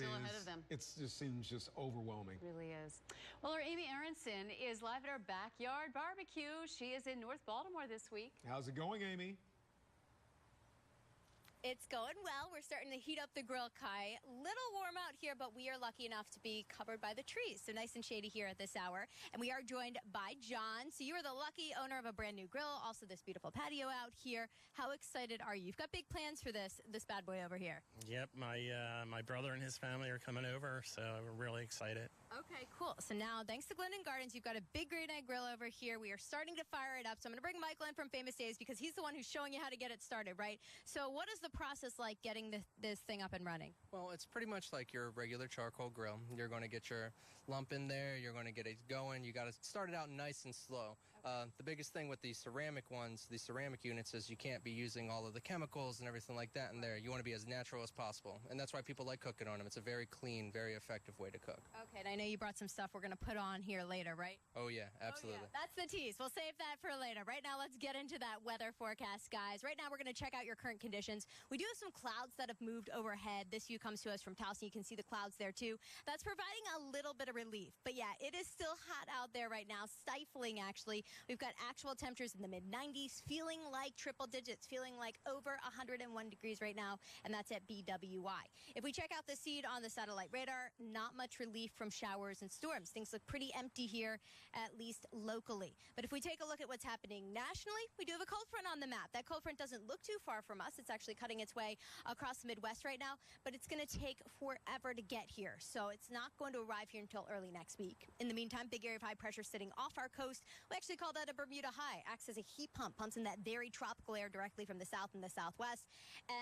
Still ahead of them. It just seems just overwhelming. It really is. Well, our Amy Aronson is live at our backyard barbecue. She is in North Baltimore this week. How's it going, Amy? It's going well. We're starting to heat up the grill, Kai. Little warm out here, but we are lucky enough to be covered by the trees, so nice and shady here at this hour. And we are joined by John. So you are the lucky owner of a brand new grill, also this beautiful patio out here. How excited are you? You've got big plans for this bad boy over here. Yep, my brother and his family are coming over, so we're really excited. Okay, cool. So now, thanks to Glendon Gardens, you've got a big green egg grill over here. We are starting to fire it up. So I'm going to bring Michael in from Famous Days because he's the one who's showing you how to get it started, right? So what is the process like getting this thing up and running? Well, it's pretty much like your regular charcoal grill. You're going to get your lump in there. You're going to get it going. You got to start it out nice and slow. Okay. The biggest thing with these ceramic ones, these ceramic units, is you can't be using all of the chemicals and everything like that in there. You want to be as natural as possible, and that's why people like cooking on them. It's a very clean, very effective way to cook. Okay, and I know you brought some stuff we're going to put on here later, right? Oh, yeah, absolutely. Oh, yeah. That's the tease. We'll save that for later. Right now, let's get into that weather forecast, guys. Right now, we're going to check out your current conditions. We do have some clouds that have moved overhead. This view comes to us from Towson. You can see the clouds there, too. That's providing a little bit of relief. But, yeah, it is still hot out there right now, stifling, actually. We've got actual temperatures in the mid-90s, feeling like triple digits, feeling like over 101 degrees right now, and that's at BWI. If we check out the seed on the satellite radar, not much relief from showers and storms. Things look pretty empty here, at least locally. But if we take a look at what's happening nationally, we do have a cold front on the map. That cold front doesn't look too far from us. It's actually cutting its way across the Midwest right now, but it's going to take forever to get here. So it's not going to arrive here until early next week. In the meantime, big area of high pressure sitting off our coast. We actually call that a Bermuda high. Acts as a heat pump, pumps in that very tropical air directly from the south and the southwest.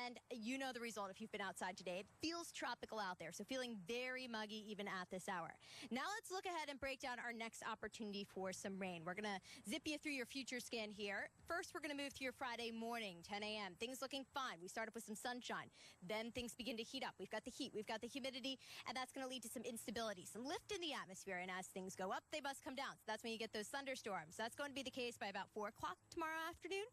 And you know the result if you've been outside today. It feels tropical out there, so feeling very muggy even at this hour. Now let's look ahead and break down our next opportunity for some rain. We're going to zip you through your future scan here. First, we're going to move to your Friday morning, 10 a.m. Things looking fine. We start up with some sunshine. Then things begin to heat up. We've got the heat, we've got the humidity, and that's going to lead to some instability, some lift in the atmosphere. And as things go up, they must come down. So that's when you get those thunderstorms. That's going to be the case by about 4 o'clock tomorrow afternoon.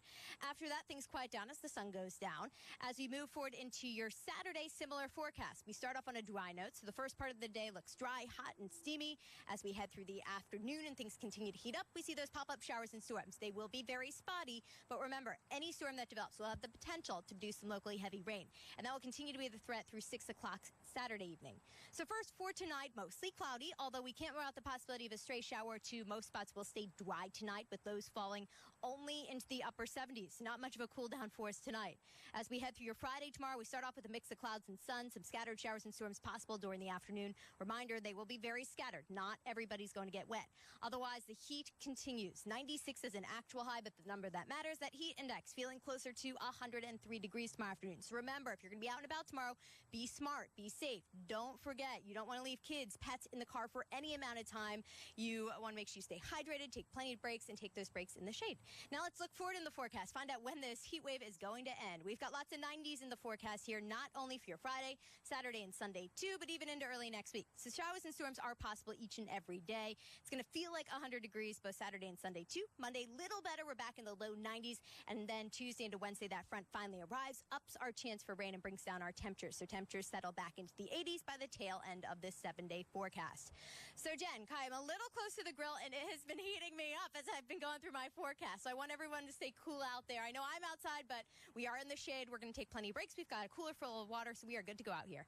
After that, things quiet down as the sun goes down. As we move forward into your Saturday, similar forecast. We start off on a dry note. So the first part of the day looks dry, hot, and steamy. As we head through the afternoon and things continue to heat up, we see those pop-up showers and storms. They will be very spotty, but remember, any storm that develops will have the potential to produce some locally heavy rain, and that will continue to be the threat through 6 o'clock Saturday evening. So first, for tonight, mostly cloudy, although we can't rule out the possibility of a stray shower or two. Most spots will stay dry tonight, with lows falling only into the upper 70s. Not much of a cool down for us tonight. As we head through your Friday tomorrow, we start off with a mix of clouds and sun, some scattered showers and storms possible during the afternoon. Reminder, they will be very scattered. Not everybody's going to get wet. Otherwise, the heat continues. 96 is an actual high, but the number that matters, that heat index, feeling closer to 103 degrees tomorrow afternoon. So remember, if you're going to be out and about tomorrow, be smart, be safe. Don't forget, you don't want to leave kids, pets in the car for any amount of time. You want to make sure you stay hydrated, take plenty of breaks, and take those breaks in the shade. Now let's look forward in the forecast, find out when this heat wave is going to end. We've got lots of 90s in the forecast here, not only for your Friday, Saturday, and Sunday too, but even into early next week. So showers and storms are possible each and every day. It's going to feel like 100 degrees both Saturday and Sunday too. Monday, little better. We're back in the low 90s. And then Tuesday into Wednesday, that front finally arrives, ups our chance for rain and brings down our temperatures. So temperatures settle back into the 80s by the tail end of this 7-day forecast. So Jen, Kai, I'm a little close to the grill, and it has been heating me up as I've been going through my forecast. So I want everyone to stay cool out there. I know I'm outside, but we are in the shade. We're going to take plenty of breaks. We've got a cooler full of water, so we are good to go out here.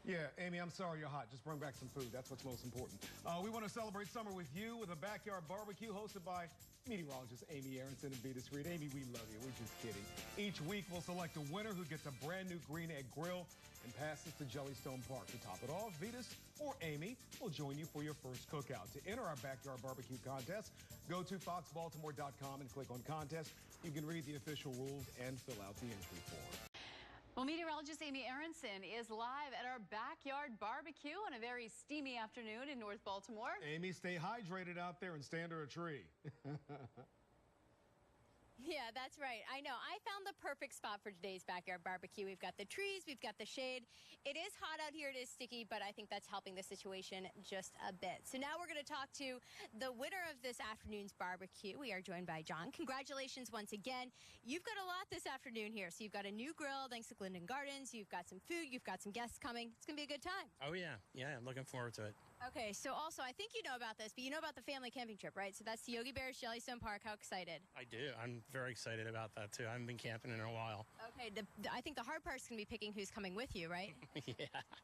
Yeah, Amy, I'm sorry you're hot. Just bring back some food. That's what's most important. We want to celebrate summer with you with a backyard barbecue hosted by meteorologist Amy Aronson and Beatus Reed. Amy, we love you. We're just kidding. Each week, we'll select a winner who gets a brand new green egg grill and passes to Jellystone Park. To top it off, Beatus or Amy will join you for your first cookout. To enter our backyard barbecue contest, go to foxbaltimore.com and click on contest. You can read the official rules and fill out the entry form. Well, meteorologist Amy Aronson is live at our backyard barbecue on a very steamy afternoon in North Baltimore. Amy, stay hydrated out there and stay under a tree. Yeah, that's right. I know. I found the perfect spot for today's backyard barbecue. We've got the trees, we've got the shade. It is hot out here, it is sticky, but I think that's helping the situation just a bit. So now we're going to talk to the winner of this afternoon's barbecue. We are joined by John. Congratulations once again. You've got a lot this afternoon here. So you've got a new grill thanks to Glendon Gardens. You've got some food. You've got some guests coming. It's going to be a good time. Oh, yeah. Yeah, I'm looking forward to it. Okay, so also, I think you know about this, but you know about the family camping trip, right? So that's the Yogi Bear's Jellystone Park. How excited? I do. I'm very excited about that, too. I haven't been camping in a while. Okay, I think the hard part's going to be picking who's coming with you, right? Yeah.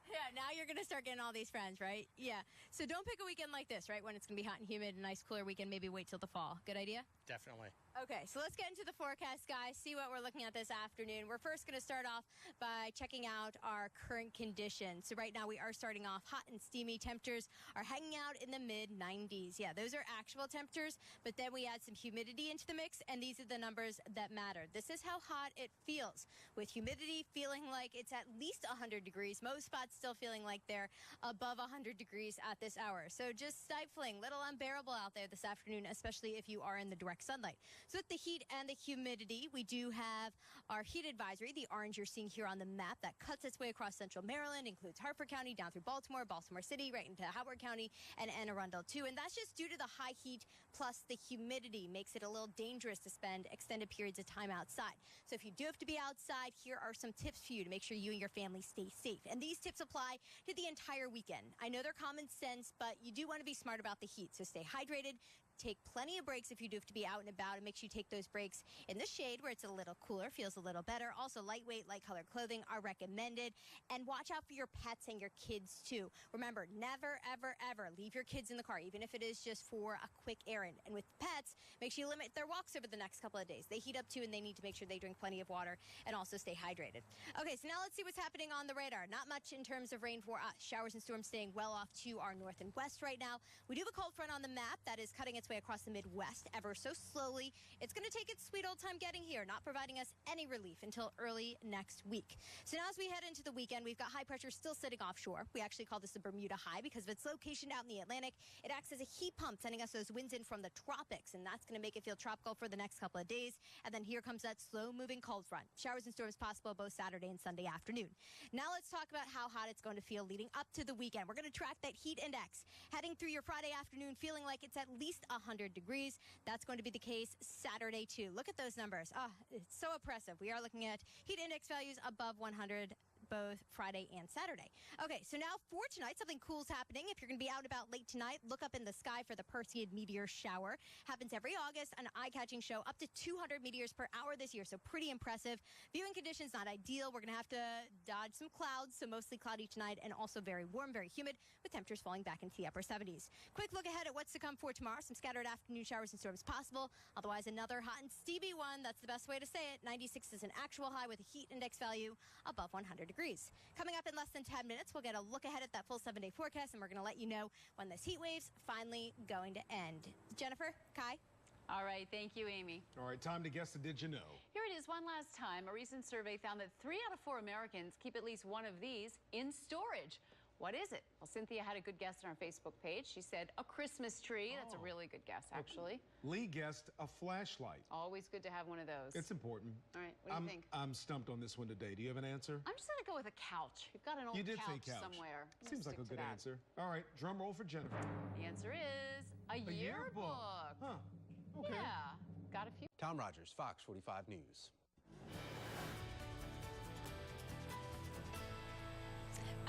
Yeah, now you're going to start getting all these friends, right? Yeah. So don't pick a weekend like this, right? When it's going to be hot and humid, a nice cooler weekend. Maybe wait till the fall. Good idea? Definitely. Okay, so let's get into the forecast, guys, see what we're looking at this afternoon. We're first going to start off by checking out our current conditions. So right now we are starting off hot and steamy. Temperatures are hanging out in the mid-90s. Yeah, those are actual temperatures, but then we add some humidity into the mix, and these are the numbers that matter. This is how hot it feels, with humidity feeling like it's at least 100 degrees. Most spots still feeling like they're above 100 degrees at this hour. So just stifling, little unbearable out there this afternoon, especially if you are in the direct sunlight. So with the heat and the humidity, we do have our heat advisory, the orange you're seeing here on the map that cuts its way across central Maryland, includes Harford County down through Baltimore, Baltimore City, right into Howard County and Anne Arundel too. And that's just due to the high heat plus the humidity makes it a little dangerous to spend extended periods of time outside. So if you do have to be outside, here are some tips for you to make sure you and your family stay safe. And these tips apply to the entire weekend. I know they're common sense, but you do want to be smart about the heat. So stay hydrated. Take plenty of breaks if you do have to be out and about, and make sure you take those breaks in the shade where it's a little cooler, feels a little better. Also, lightweight, light colored clothing are recommended. And watch out for your pets and your kids too. Remember, never, ever, ever leave your kids in the car, even if it is just for a quick errand. And with pets, make sure you limit their walks over the next couple of days. They heat up too, and they need to make sure they drink plenty of water and also stay hydrated. Okay, so now let's see what's happening on the radar. Not much in terms of rain for us. Showers and storms staying well off to our north and west right now. We do have a cold front on the map that is cutting its way across the Midwest ever so slowly. It's going to take its sweet old time getting here, not providing us any relief until early next week. So now as we head into the weekend, we've got high pressure still sitting offshore. We actually call this the Bermuda High because of its location out in the Atlantic. It acts as a heat pump, sending us those winds in from the tropics, and that's going to make it feel tropical for the next couple of days. And then here comes that slow-moving cold front. Showers and storms possible both Saturday and Sunday afternoon. Now let's talk about how hot it's going to feel leading up to the weekend. We're going to track that heat index. Heading through your Friday afternoon feeling like it's at least 100 degrees. That's going to be the case Saturday too. Look at those numbers. It's so oppressive. We are looking at heat index values above 100 both Friday and Saturday. Okay, so now for tonight, something cool's happening. If you're going to be out about late tonight, look up in the sky for the Perseid meteor shower. Happens every August, an eye-catching show, up to 200 meteors per hour this year, so pretty impressive. Viewing conditions not ideal. We're going to have to dodge some clouds, so mostly cloudy tonight and also very warm, very humid, with temperatures falling back into the upper 70s. Quick look ahead at what's to come for tomorrow. Some scattered afternoon showers and storms possible. Otherwise, another hot and steamy one. That's the best way to say it. 96 is an actual high with a heat index value above 100 degrees. Coming up in less than 10 minutes, we'll get a look ahead at that full 7-day forecast, and we're going to let you know when this heat wave's finally going to end. Jennifer, Kai? All right, thank you, Amy. All right, time to guess the Did You Know. Here it is one last time. A recent survey found that 3 out of 4 Americans keep at least one of these in storage. What is it? Well, Cynthia had a good guess on our Facebook page. She said a Christmas tree. That's a really good guess, actually. Lee guessed a flashlight. Always good to have one of those. It's important. All right, what do you think? I'm stumped on this one today. Do you have an answer? I'm just going to go with a couch. You've got an old You did say couch couch. somewhere. I'm gonna Seems like a stick to good that. answer. All right, drum roll for Jennifer. The answer is a yearbook. Huh. Okay. Yeah, got a few. Tom Rogers, Fox 45 News.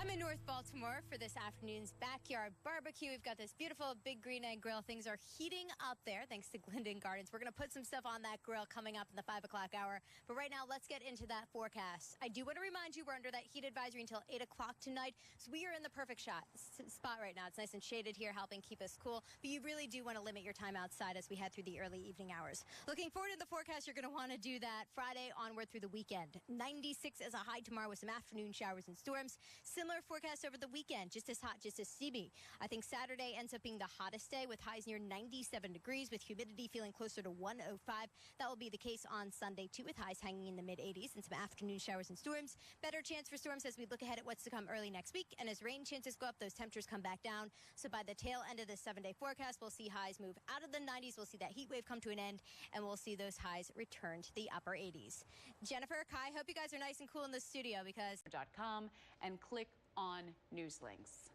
I'm in North Baltimore for this afternoon's backyard barbecue. We've got this beautiful big green egg grill. Things are heating up there thanks to Glendon Gardens. We're going to put some stuff on that grill coming up in the 5 o'clock hour. But right now, let's get into that forecast. I do want to remind you we're under that heat advisory until 8 o'clock tonight. So we are in the perfect spot right now. It's nice and shaded here, helping keep us cool. But you really do want to limit your time outside as we head through the early evening hours. Looking forward to the forecast, you're going to want to do that Friday onward through the weekend. 96 is a high tomorrow with some afternoon showers and storms. Similar forecast over the weekend, just as hot, just as steamy. I think Saturday ends up being the hottest day with highs near 97 degrees with humidity feeling closer to 105. That will be the case on Sunday, too, with highs hanging in the mid-80s and some afternoon showers and storms. Better chance for storms as we look ahead at what's to come early next week. And as rain chances go up, those temperatures come back down. So by the tail end of this 7-day forecast, we'll see highs move out of the 90s. We'll see that heat wave come to an end, and we'll see those highs return to the upper 80s. Jennifer, Kai, hope you guys are nice and cool in the studio because .com and click on news links.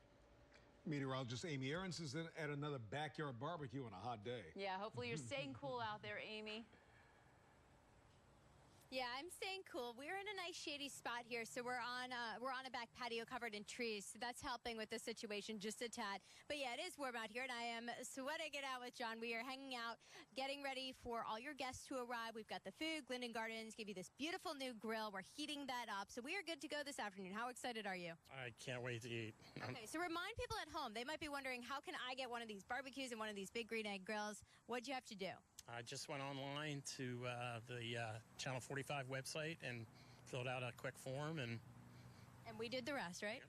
Meteorologist Amy Aarons is at another backyard barbecue on a hot day. Yeah, hopefully you're staying cool out there, Amy. Yeah, I'm staying cool. We're in a nice shady spot here, so we're on a back patio covered in trees. So that's helping with the situation just a tad. But yeah, it is warm out here, and I am sweating it out with John. We are hanging out, getting ready for all your guests to arrive. We've got the food. Glendon Gardens give you this beautiful new grill. We're heating that up, so we are good to go this afternoon. How excited are you? I can't wait to eat. Okay, so remind people at home. They might be wondering, how can I get one of these barbecues and one of these big green egg grills? What'd you have to do? I just went online to the Channel 45 website and filled out a quick form and we did the rest, right?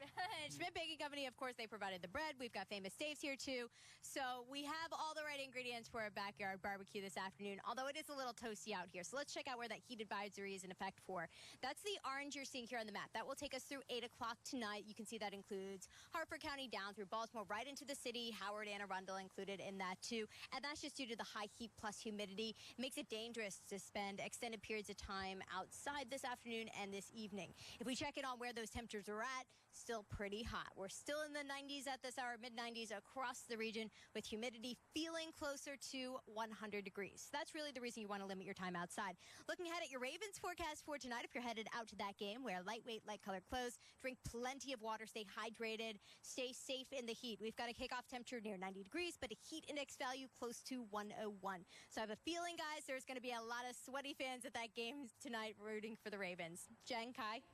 Schmidt Baking Company, of course, they provided the bread. We've got Famous Dave's here, too. So we have all the right ingredients for a backyard barbecue this afternoon, although it is a little toasty out here. So let's check out where that heat advisory is in effect for. That's the orange you're seeing here on the map. That will take us through 8 o'clock tonight. You can see that includes Harford County down through Baltimore, right into the city. Howard, Anne Arundel included in that, too. And that's just due to the high heat plus humidity. It makes it dangerous to spend extended periods of time outside this afternoon and this evening. If we check in on where those temperatures are at, still pretty hot. We're still in the 90s at this hour, mid-90s across the region with humidity feeling closer to 100 degrees. That's really the reason you want to limit your time outside. Looking ahead at your Ravens forecast for tonight, if you're headed out to that game, wear lightweight, light-colored clothes, drink plenty of water, stay hydrated, stay safe in the heat. We've got a kickoff temperature near 90 degrees, but a heat index value close to 101. So I have a feeling, guys, there's going to be a lot of sweaty fans at that game tonight rooting for the Ravens. Jen, Kai?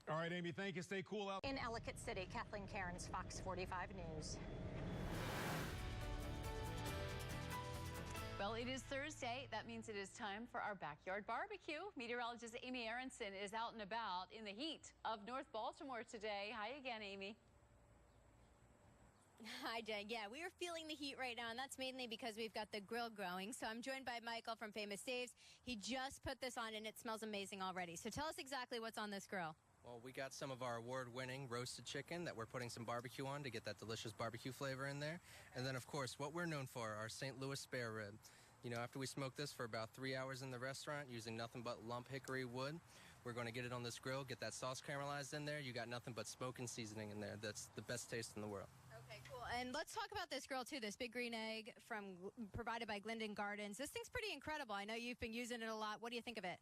All right, Amy, thank you. Stay cool out. In Ellicott City, Kathleen Cairns, Fox 45 News. Well, it is Thursday. That means it is time for our backyard barbecue. Meteorologist Amy Aronson is out and about in the heat of North Baltimore today. Hi again, Amy. Hi, Jen. Yeah, we are feeling the heat right now, and that's mainly because we've got the grill going. So I'm joined by Michael from Famous Dave's. He just put this on, and it smells amazing already. So tell us exactly what's on this grill. Well, we got some of our award-winning roasted chicken that we're putting some barbecue on to get that delicious barbecue flavor in there. And then, of course, what we're known for, our St. Louis spare rib. You know, after we smoke this for about 3 hours in the restaurant using nothing but lump hickory wood, we're going to get it on this grill, get that sauce caramelized in there. You got nothing but smoke and seasoning in there. That's the best taste in the world. Okay, cool. And let's talk about this grill, too, this big green egg provided by Glendon Gardens. This thing's pretty incredible. I know you've been using it a lot. What do you think of it?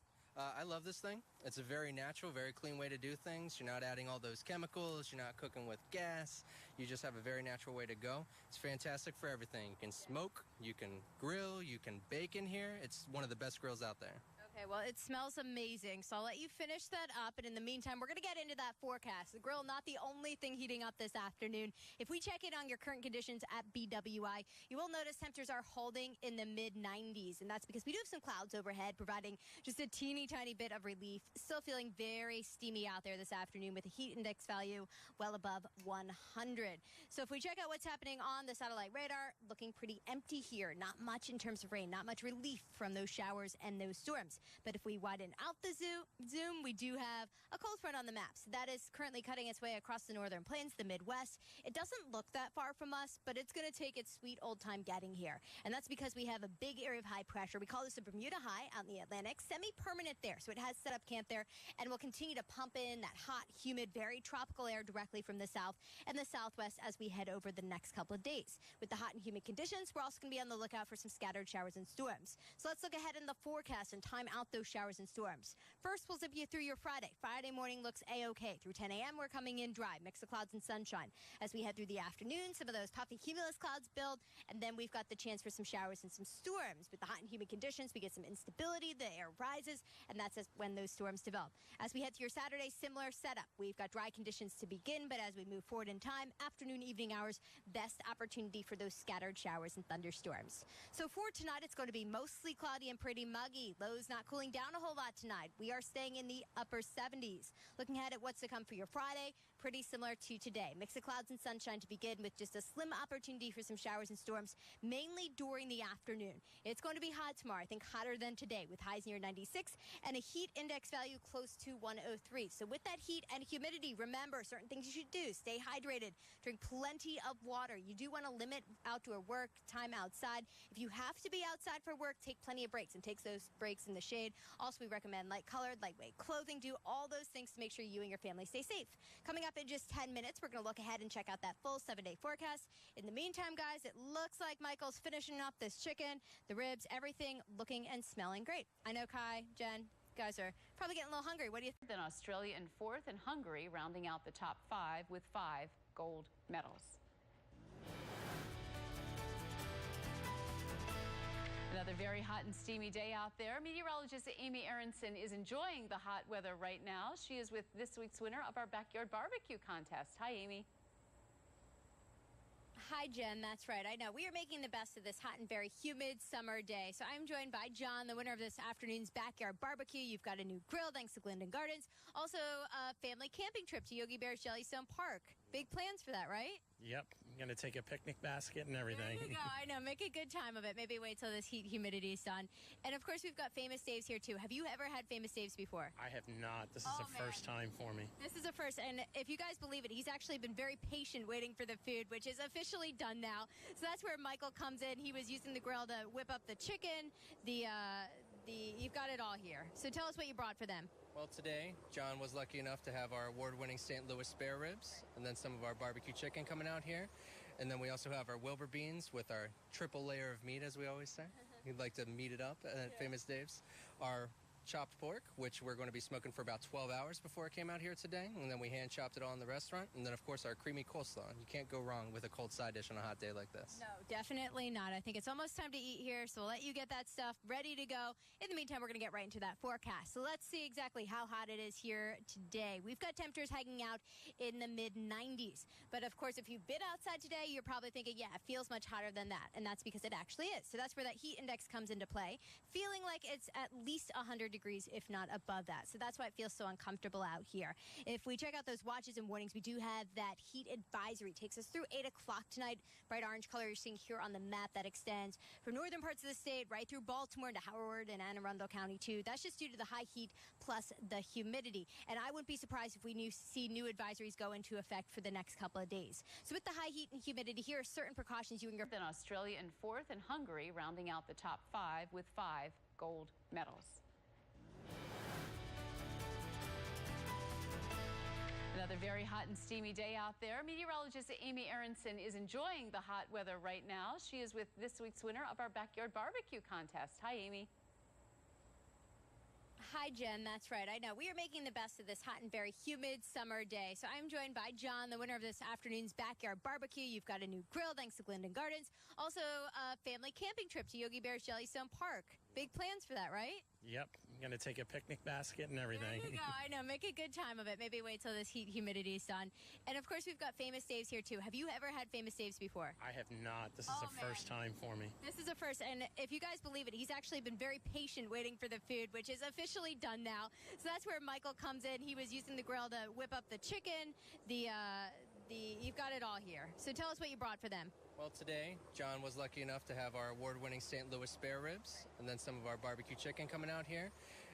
I love this thing. It's a very natural, very clean way to do things. You're not adding all those chemicals. You're not cooking with gas. You just have a very natural way to go. It's fantastic for everything. You can smoke, you can grill, you can bake in here. It's one of the best grills out there. Okay, well, it smells amazing, so I'll let you finish that up. And in the meantime, we're going to get into that forecast. The grill, not the only thing heating up this afternoon. If we check in on your current conditions at BWI, you will notice temperatures are holding in the mid-90s. And that's because we do have some clouds overhead, providing just a teeny tiny bit of relief. Still feeling very steamy out there this afternoon with a heat index value well above 100. So if we check out what's happening on the satellite radar, looking pretty empty here. Not much in terms of rain, not much relief from those showers and those storms. But if we widen out the zoom, we do have a cold front on the maps. That is currently cutting its way across the northern plains, the Midwest. It doesn't look that far from us, but it's going to take its sweet old time getting here. And that's because we have a big area of high pressure. We call this a Bermuda High out in the Atlantic, semi-permanent there. So it has set up camp there and will continue to pump in that hot, humid, very tropical air directly from the south and the southwest as we head over the next couple of days. With the hot and humid conditions, we're also going to be on the lookout for some scattered showers and storms. So let's look ahead in the forecast and time out those showers and storms. First, we'll zip you through your Friday. Friday morning looks A-OK. Through 10 a.m., we're coming in dry, mix of clouds and sunshine. As we head through the afternoon, some of those puffy cumulus clouds build, and then we've got the chance for some showers and some storms. With the hot and humid conditions, we get some instability, the air rises, and that's when those storms develop. As we head through your Saturday, similar setup. We've got dry conditions to begin, but as we move forward in time, afternoon, evening hours, best opportunity for those scattered showers and thunderstorms. So for tonight, it's going to be mostly cloudy and pretty muggy. Lows not cooling down a whole lot tonight. We are staying in the upper 70s. Looking ahead at what's to come for your Friday, pretty similar to today. Mix of clouds and sunshine to begin with just a slim opportunity for some showers and storms, mainly during the afternoon. It's going to be hot tomorrow, I think hotter than today, with highs near 96 and a heat index value close to 103. So with that heat and humidity, remember certain things you should do. Stay hydrated, drink plenty of water. You do want to limit outdoor work, time outside. If you have to be outside for work, take plenty of breaks and take those breaks in the shade. Also, we recommend light colored, lightweight clothing. Do all those things to make sure you and your family stay safe. Coming up in just 10 minutes, we're going to look ahead and check out that full 7-day forecast. In the meantime, guys, it looks like Michael's finishing up this chicken, the ribs, everything looking and smelling great. I know Kai, Jen, guys are probably getting a little hungry. What do you think? Then Australia in fourth and Hungary rounding out the top 5 with 5 gold medals. Another very hot and steamy day out there. Meteorologist Amy Aronson is enjoying the hot weather right now. She is with this week's winner of our backyard barbecue contest. Hi, Amy. Hi, Jen. That's right. I know. We are making the best of this hot and very humid summer day. So I'm joined by John, the winner of this afternoon's backyard barbecue. You've got a new grill thanks to Glendon Gardens. Also, a family camping trip to Yogi Bear's Jellystone Park. Big plans for that, right? Yep. I'm going to take a picnic basket and everything. There you go. I know. Make a good time of it. Maybe wait till this heat humidity is done. And, of course, we've got Famous Dave's here, too. Have you ever had Famous Dave's before? I have not. This is the first time for me. This is a first. And if you guys believe it, he's actually been very patient waiting for the food, which is officially done now. So that's where Michael comes in. He was using the grill to whip up the chicken, you've got it all here. So tell us what you brought for them. Well, today, John was lucky enough to have our award-winning St. Louis spare ribs and then some of our barbecue chicken coming out here. And then we also have our Wilbur beans with our triple layer of meat, as we always say. We'd like to meat it up at Famous Dave's. Our chopped pork, which we're going to be smoking for about 12 hours before it came out here today. And then we hand chopped it all in the restaurant. And then, of course, our creamy coleslaw. You can't go wrong with a cold side dish on a hot day like this. No, definitely not. I think it's almost time to eat here, so we'll let you get that stuff ready to go. In the meantime, we're going to get right into that forecast. So let's see exactly how hot it is here today. We've got temperatures hanging out in the mid-90s. But, of course, if you've been outside today, you're probably thinking, yeah, it feels much hotter than that. And that's because it actually is. So that's where that heat index comes into play, feeling like it's at least 100 degrees, if not above that. So that's why it feels so uncomfortable out here. If we check out those watches and warnings, we do have that heat advisory. Takes us through 8 o'clock tonight. Bright orange color you're seeing here on the map that extends from northern parts of the state right through Baltimore into Howard and Anne Arundel County too. That's just due to the high heat plus the humidity. And I wouldn't be surprised if we see new advisories go into effect for the next couple of days. So with the high heat and humidity, here are certain precautions you and your... Then Australia in fourth and Hungary rounding out the top 5 with 5 gold medals. Another very hot and steamy day out there. Meteorologist Amy Aronson is enjoying the hot weather right now. She is with this week's winner of our backyard barbecue contest. Hi, Amy. Hi, Jen. That's right. I know. We are making the best of this hot and very humid summer day. So I'm joined by John, the winner of this afternoon's backyard barbecue. You've got a new grill thanks to Glendon Gardens. Also, a family camping trip to Yogi Bear's Jellystone Park. Big plans for that, right? Yep. I'm going to take a picnic basket and everything. There you go. I know. Make a good time of it. Maybe wait till this heat humidity is done. And, of course, we've got Famous Dave's here, too. Have you ever had Famous Dave's before? I have not. This is the first time for me. This is a first. And if you guys believe it, he's actually been very patient waiting for the food, which is officially done now. So that's where Michael comes in. He was using the grill to whip up the chicken, you've got it all here. So tell us what you brought for them. Well, today, John was lucky enough to have our award-winning St. Louis spare ribs and then some of our barbecue chicken coming out here.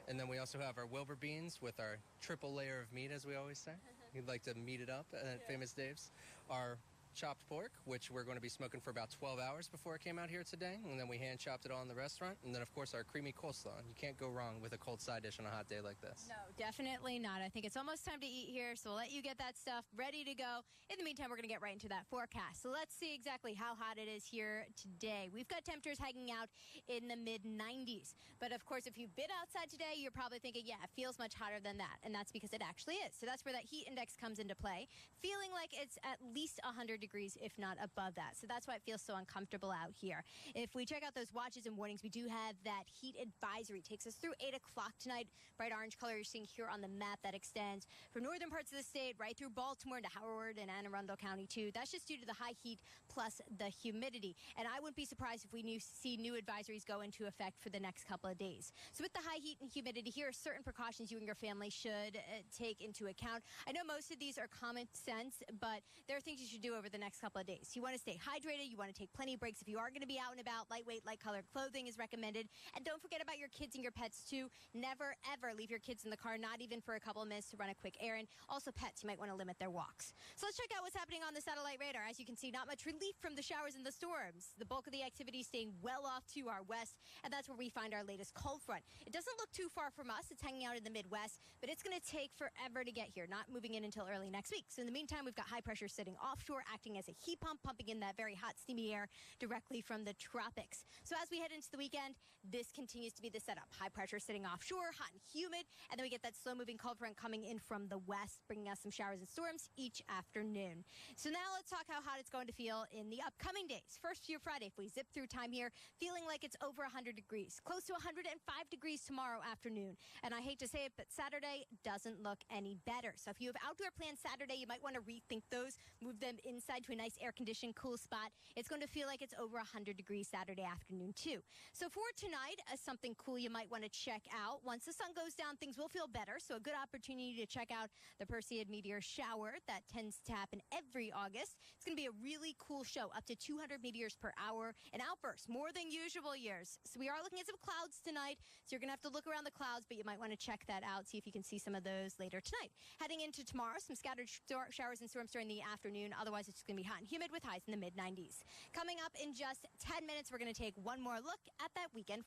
And then we also have our Wilbur beans with our triple layer of meat, as we always say. We'd like to meat it up at Famous Dave's. Our chopped pork, which we're going to be smoking for about 12 hours before it came out here today. And then we hand chopped it all in the restaurant. And then, of course, our creamy coleslaw. You can't go wrong with a cold side dish on a hot day like this. No, definitely not. I think it's almost time to eat here, so we'll let you get that stuff ready to go. In the meantime, we're going to get right into that forecast. So let's see exactly how hot it is here today. We've got temperatures hanging out in the mid-90s. But, of course, if you've been outside today, you're probably thinking, yeah, it feels much hotter than that. And that's because it actually is. So that's where that heat index comes into play, feeling like it's at least 100 degrees, if not above that. So that's why it feels so uncomfortable out here. If we check out those watches and warnings, we do have that heat advisory. Takes us through 8 o'clock tonight. Bright orange color you're seeing here on the map that extends from northern parts of the state right through Baltimore into Howard and Anne Arundel County too. That's just due to the high heat plus the humidity. And I wouldn't be surprised if we see new advisories go into effect for the next couple of days. So with the high heat and humidity, here are certain precautions you and your family should take into account. I know most of these are common sense, but there are things you should do over the next couple of days. You want to stay hydrated. You want to take plenty of breaks. If you are going to be out and about, lightweight, light colored clothing is recommended. And don't forget about your kids and your pets too. Never, ever leave your kids in the car, not even for a couple of minutes to run a quick errand. Also, pets, you might want to limit their walks. So let's check out what's happening on the satellite radar. As you can see, not much relief from the showers and the storms. The bulk of the activity staying well off to our west, and that's where we find our latest cold front. It doesn't look too far from us. It's hanging out in the Midwest, but it's going to take forever to get here, not moving in until early next week. So in the meantime, we've got high pressure sitting offshore, acting as a heat pump, pumping in that very hot, steamy air directly from the tropics. So as we head into the weekend, this continues to be the setup. High pressure sitting offshore, hot and humid, and then we get that slow-moving cold front coming in from the west, bringing us some showers and storms each afternoon. So now let's talk how hot it's going to feel in the upcoming days. First, for your Friday, if we zip through time here, feeling like it's over 100 degrees, close to 105 degrees tomorrow afternoon. And I hate to say it, but Saturday doesn't look any better. So if you have outdoor plans Saturday, you might want to rethink those, move them inside to a nice air-conditioned, cool spot. It's going to feel like it's over 100 degrees Saturday afternoon, too. So for tonight, something cool you might want to check out. Once the sun goes down, things will feel better. So a good opportunity to check out the Perseid meteor shower that tends to happen every August. It's going to be a really cool show, up to 200 meteors per hour, an outburst, more than usual years. So we are looking at some clouds tonight. So you're going to have to look around the clouds, but you might want to check that out, see if you can see some of those later tonight. Heading into tomorrow, some scattered showers and storms during the afternoon. Otherwise, it's going to be hot and humid with highs in the mid-90s. Coming up in just 10 minutes, we're going to take one more look at that weekend